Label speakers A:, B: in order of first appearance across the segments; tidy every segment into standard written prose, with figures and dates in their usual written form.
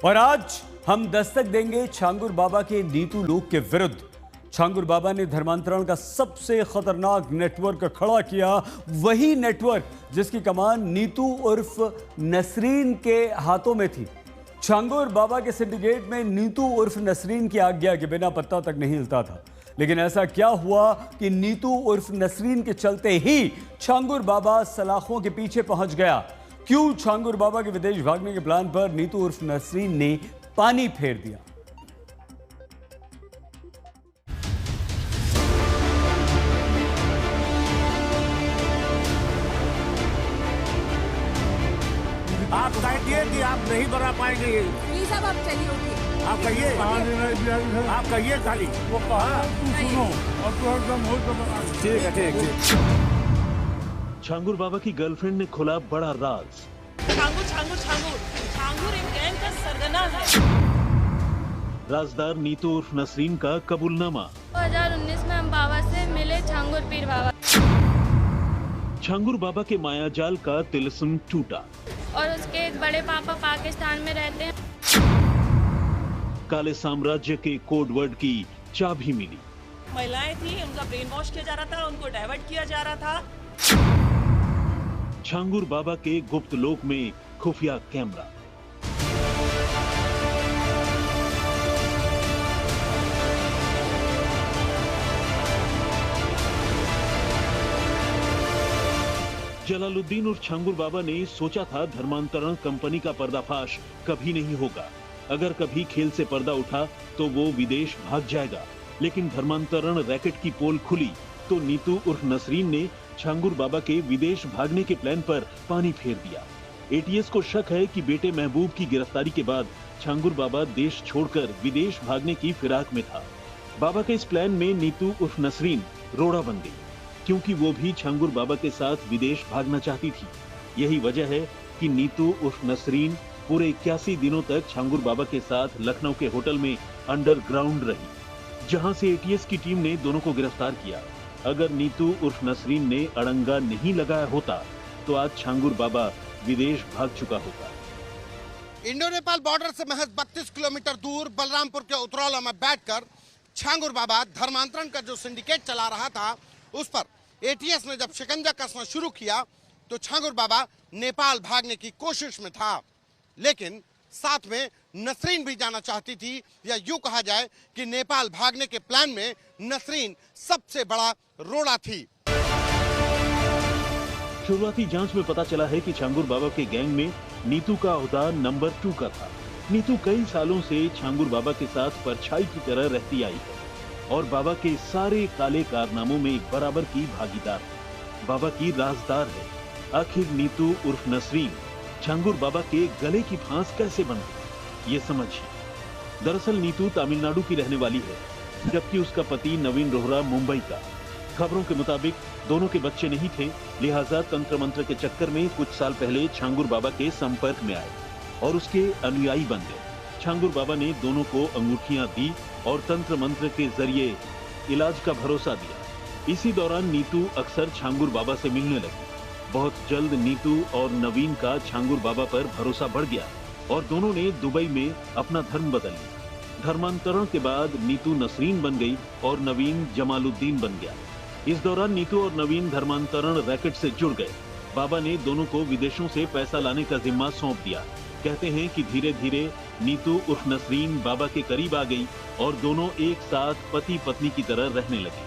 A: और आज हम दस्तक देंगे छांगुर बाबा के नीतू लोक के विरुद्ध। छांगुर बाबा ने धर्मांतरण का सबसे खतरनाक नेटवर्क खड़ा किया, वही नेटवर्क जिसकी कमान नीतू उर्फ नसरीन के हाथों में थी। छांगुर बाबा के सिंडिकेट में नीतू उर्फ नसरीन की आज्ञा के बिना पत्ता तक नहीं हिलता था। लेकिन ऐसा क्या हुआ कि नीतू उर्फ नसरीन के चलते ही छांगुर बाबा सलाखों के पीछे पहुंच गया? क्यों छांगुर बाबा के विदेश भागने के प्लान पर नीतू उर्फ नसरीन ने पानी फेर दिया?
B: आप कहिए कि आप नहीं बना पाएंगे।
C: प्लीज अब आप चलिए, उठिए।
B: आप कहिए खाली वो कहा सुनो और तो एकदम हो तो ठीक है।
D: छांगुर बाबा की गर्लफ्रेंड ने खोला बड़ा राज।
E: छांगुर एक गैंग का सरगना है।
D: राजदार नीतू उर्फ नसरीन का कबूलनामा।
F: 2019 में हम बाबा से मिले, छांगुर पीर बाबा।
D: छांगुर बाबा के मायाजाल का तिलस्म टूटा
F: और उसके एक बड़े पापा पाकिस्तान में रहते हैं।
D: काले साम्राज्य के कोडवर्ड की चाबी मिली।
E: महिलाएं थी, उनका ब्रेन वॉश किया जा रहा था, उनको डाइवर्ट किया जा रहा था।
D: छांगुर बाबा के गुप्त लोक में खुफिया कैमरा। जलालुद्दीन और छांगुर बाबा ने सोचा था धर्मांतरण कंपनी का पर्दाफाश कभी नहीं होगा। अगर कभी खेल से पर्दा उठा तो वो विदेश भाग जाएगा। लेकिन धर्मांतरण रैकेट की पोल खुली तो नीतू उर्फ नसरीन ने छांगुर बाबा के विदेश भागने के प्लान पर पानी फेर दिया। एटीएस को शक है कि बेटे महबूब की गिरफ्तारी के बाद छांगुर बाबा देश छोड़कर विदेश भागने की फिराक में था। बाबा के इस प्लान में नीतू उर्फ नसरीन रोड़ा बन गई, क्योंकि वो भी छांगुर बाबा के साथ विदेश भागना चाहती थी। यही वजह है कि नीतू उर्फ नसरीन पूरे 81 दिनों तक छांगुर बाबा के साथ लखनऊ के होटल में अंडरग्राउंड रही, जहां से एटीएस की टीम ने दोनों को गिरफ्तार किया। अगर नीतू उर्फ नसरीन ने अड़ंगा नहीं लगाया होता तो आज छांगुर बाबा विदेश भाग चुका होता।
G: इंडो नेपाल बॉर्डर से महज 32 किलोमीटर दूर बलरामपुर के उतरौला में बैठकर छांगुर बाबा धर्मांतरण का जो सिंडिकेट चला रहा था, उस पर एटीएस ने जब शिकंजा कसना शुरू किया तो छांगुर बाबा नेपाल भागने की कोशिश में था। लेकिन साथ में नसरीन भी जाना चाहती थी, या यूं कहा जाए कि नेपाल भागने के प्लान में नसरीन सबसे बड़ा रोड़ा थी।
D: शुरुआती जांच में पता चला है कि छांगुर बाबा के गैंग में नीतू का ओहदा नंबर 2 का था। नीतू कई सालों से छांगुर बाबा के साथ परछाई की तरह रहती आई है और बाबा के सारे काले कारनामों में बराबर की भागीदार है। बाबा की राजदार है। आखिर नीतू उर्फ नसरीन छांगुर बाबा के गले की फांस कैसे बन गई, ये समझिए। दरअसल नीतू तमिलनाडु की रहने वाली है, जबकि उसका पति नवीन रोहरा मुंबई का। खबरों के मुताबिक दोनों के बच्चे नहीं थे, लिहाजा तंत्र मंत्र के चक्कर में कुछ साल पहले छांगुर बाबा के संपर्क में आए और उसके अनुयायी बन गए। छांगुर बाबा ने दोनों को अंगूठियां दी और तंत्र मंत्र के जरिए इलाज का भरोसा दिया। इसी दौरान नीतू अक्सर छांगुर बाबा से मिलने लगी। बहुत जल्द नीतू और नवीन का छांगुर बाबा पर भरोसा बढ़ गया और दोनों ने दुबई में अपना धर्म बदल लिया। धर्मांतरण के बाद नीतू नसरीन बन गई और नवीन जमालुद्दीन बन गया। इस दौरान नीतू और नवीन धर्मांतरण रैकेट से जुड़ गए। बाबा ने दोनों को विदेशों से पैसा लाने का जिम्मा सौंप दिया। कहते हैं कि धीरे धीरे नीतू उर्फ नसरीन बाबा के करीब आ गई और दोनों एक साथ पति पत्नी की तरह रहने लगे।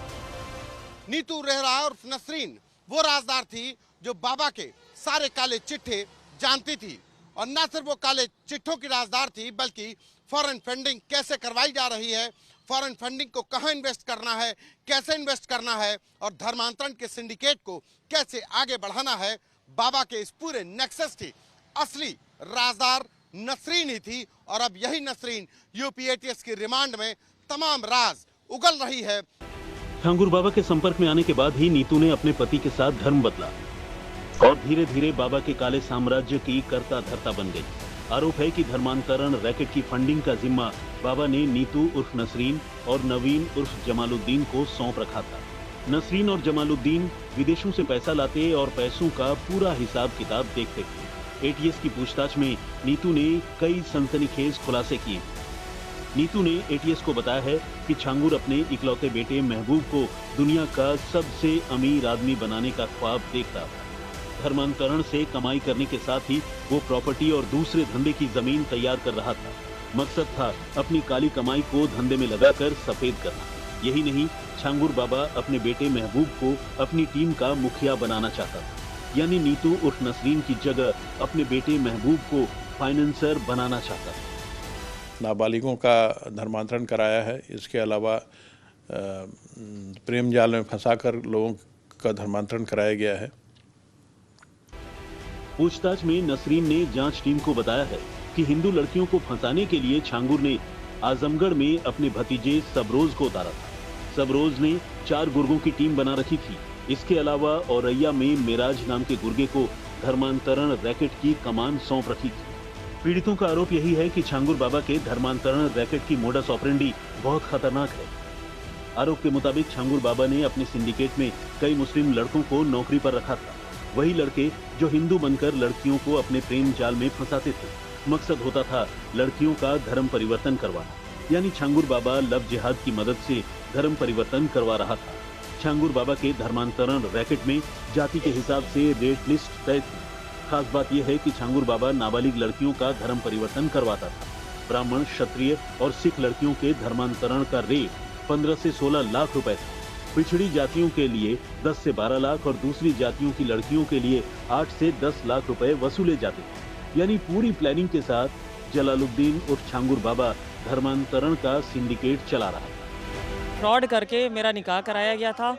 G: नीतू रेहरा उर्फ नसरीन वो राजदार थी जो बाबा के सारे काले चिट्ठे जानती थी, और न सिर्फ वो काले चिट्ठों की राजदार थी, बल्कि फॉरेन फंडिंग कैसे करवाई जा रही है, फॉरेन फंडिंग को कहां इन्वेस्ट करना है, कैसे इन्वेस्ट करना है, और धर्मांतरण के सिंडिकेट को कैसे आगे बढ़ाना है, बाबा के इस पूरे नेक्सस की असली राजदार नसरीन ही थी। और अब यही नसरीन यूपी एटीएस की रिमांड में तमाम राज उगल रही है।
D: छांगुर बाबा के संपर्क में आने के बाद ही नीतू ने अपने पति के साथ धर्म बदला और धीरे धीरे बाबा के काले साम्राज्य की कर्ता धर्ता बन गई। आरोप है कि धर्मांतरण रैकेट की फंडिंग का जिम्मा बाबा ने नीतू उर्फ नसरीन और नवीन उर्फ जमालुद्दीन को सौंप रखा था। नसरीन और जमालुद्दीन विदेशों से पैसा लाते और पैसों का पूरा हिसाब किताब देखते थे। एटीएस की पूछताछ में नीतू ने कई सनसनीखेज खुलासे किए। नीतू ने एटीएस को बताया है कि छांगुर अपने इकलौते बेटे महबूब को दुनिया का सबसे अमीर आदमी बनाने का ख्वाब देखता था। धर्मांतरण से कमाई करने के साथ ही वो प्रॉपर्टी और दूसरे धंधे की जमीन तैयार कर रहा था। मकसद था अपनी काली कमाई को धंधे में लगाकर सफेद करना। यही नहीं, छांगुर बाबा अपने बेटे महबूब को अपनी टीम का मुखिया बनाना चाहता था। यानी नीतू उर्फ नसरीन की जगह अपने बेटे महबूब को फाइनेंसर बनाना चाहता था।
H: नाबालिगों का धर्मांतरण कराया है। इसके अलावा प्रेम जाल में फंसाकर लोगों का धर्मांतरण कराया गया है।
D: पूछताछ में नसरीन ने जांच टीम को बताया है कि हिंदू लड़कियों को फंसाने के लिए छांगुर ने आजमगढ़ में अपने भतीजे सबरोज को उतारा था। सबरोज ने 4 गुर्गों की टीम बना रखी थी। इसके अलावा औरैया में मेराज नाम के गुर्गे को धर्मांतरण रैकेट की कमान सौंप रखी थी। पीड़ितों का आरोप यही है कि छांगुर बाबा के धर्मांतरण रैकेट की मोडस ऑपरेंडी बहुत खतरनाक है। आरोप के मुताबिक छांगुर बाबा ने अपने सिंडिकेट में कई मुस्लिम लड़कों को नौकरी पर रखा था। वही लड़के जो हिंदू बनकर लड़कियों को अपने प्रेम जाल में फंसाते थे। मकसद होता था लड़कियों का धर्म परिवर्तन करवाना। यानी छांगुर बाबा लव जिहाद की मदद से धर्म परिवर्तन करवा रहा था। छांगुर बाबा के धर्मांतरण रैकेट में जाति के हिसाब से रेट लिस्ट तय थी। खास बात यह है कि छांगुर बाबा नाबालिग लड़कियों का धर्म परिवर्तन करवाता था। ब्राह्मण, क्षत्रिय और सिख लड़कियों के धर्मांतरण का रेट 15 से 16 लाख रुपए था। पिछड़ी जातियों के लिए 10 से 12 लाख और दूसरी जातियों की लड़कियों के लिए 8 से 10 लाख रुपए वसूले जाते थे। यानी पूरी प्लानिंग के साथ जलालुद्दीन उर्फ छांगुर बाबा धर्मांतरण का सिंडिकेट चला रहा था।
E: फ्रॉड करके मेरा निकाह कराया गया था।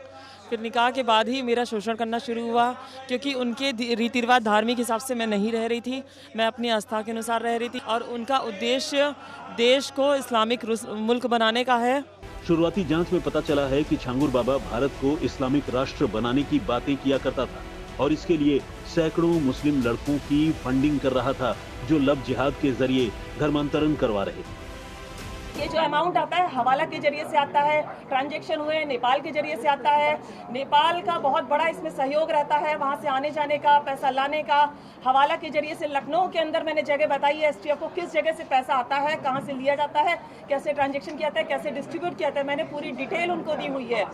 E: फिर निकाह के बाद ही मेरा शोषण करना शुरू हुआ, क्योंकि उनके रीति रिवाज धार्मिक हिसाब से मैं नहीं रह रही थी। मैं अपनी आस्था के अनुसार रह रही थी और उनका उद्देश्य देश को इस्लामिक मुल्क बनाने का है।
D: शुरुआती जांच में पता चला है कि छांगुर बाबा भारत को इस्लामिक राष्ट्र बनाने की बातें किया करता था और इसके लिए सैकड़ों मुस्लिम लड़कों की फंडिंग कर रहा था, जो लव जिहाद के जरिए धर्मांतरण करवा रहे थे।
E: ये जो अमाउंट आता है हवाला के जरिए से आता है, ट्रांजैक्शन हुए नेपाल के जरिए से आता है। नेपाल का बहुत बड़ा इसमें सहयोग रहता है, वहाँ से आने जाने का, पैसा लाने का। हवाला के जरिए से लखनऊ के अंदर मैंने जगह बताई है एसटीएफ को, किस जगह से पैसा आता है, कहाँ से लिया जाता है, कैसे ट्रांजैक्शन किया जाता है, कैसे डिस्ट्रीब्यूट किया जाता है। मैंने पूरी डिटेल उनको दी हुई है।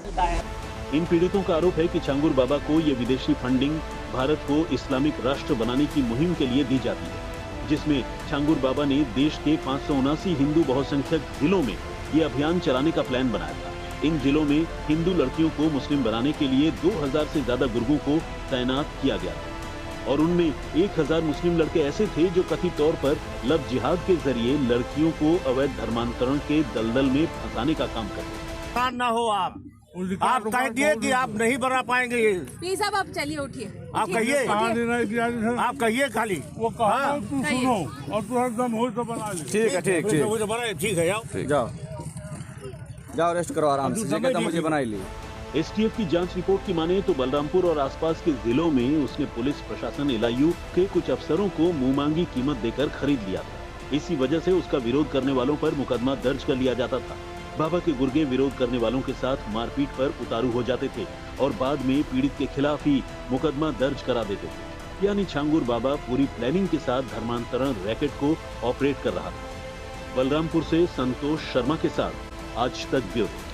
D: इन पीड़ितों का आरोप है कि छांगुर बाबा को ये विदेशी फंडिंग भारत को इस्लामिक राष्ट्र बनाने की मुहिम के लिए दी जाती है, जिसमें छांगुर बाबा ने देश के 579 हिंदू बहुसंख्यक जिलों में ये अभियान चलाने का प्लान बनाया था। इन जिलों में हिंदू लड़कियों को मुस्लिम बनाने के लिए 2000 से ज्यादा गुर्गों को तैनात किया गया था और उनमें 1000 मुस्लिम लड़के ऐसे थे जो कथित तौर पर लव जिहाद के जरिए लड़कियों को अवैध धर्मांतरण के दलदल में फंसाने का काम करते।
B: ना हो आप कह दिए कि आप नहीं बना पाएंगे ये।
C: प्लीज साहब आप चलिए, उठिए।
B: आप कहिए, आप कहिए खाली वो कहा तू सुनो और तू एकदम हो तो बना ले। ठीक है, ठीक ठीक है, जाओ
I: जाओ रेस्ट करो आराम से। जो कहता मुझे बनाई ली।
D: एसटीएफ की जांच रिपोर्ट की माने तो बलरामपुर और आसपास के जिलों में उसने पुलिस प्रशासन एलआईयू के कुछ अफसरों को मुंहमांगी कीमत देकर खरीद लिया था। इसी वजह से उसका विरोध करने वालों पर मुकदमा दर्ज कर लिया जाता था। बाबा के गुर्गे विरोध करने वालों के साथ मारपीट पर उतारू हो जाते थे और बाद में पीड़ित के खिलाफ ही मुकदमा दर्ज करा देते थे। यानी छांगुर बाबा पूरी प्लानिंग के साथ धर्मांतरण रैकेट को ऑपरेट कर रहा था। बलरामपुर से संतोष शर्मा के साथ आज तक ब्यूरो।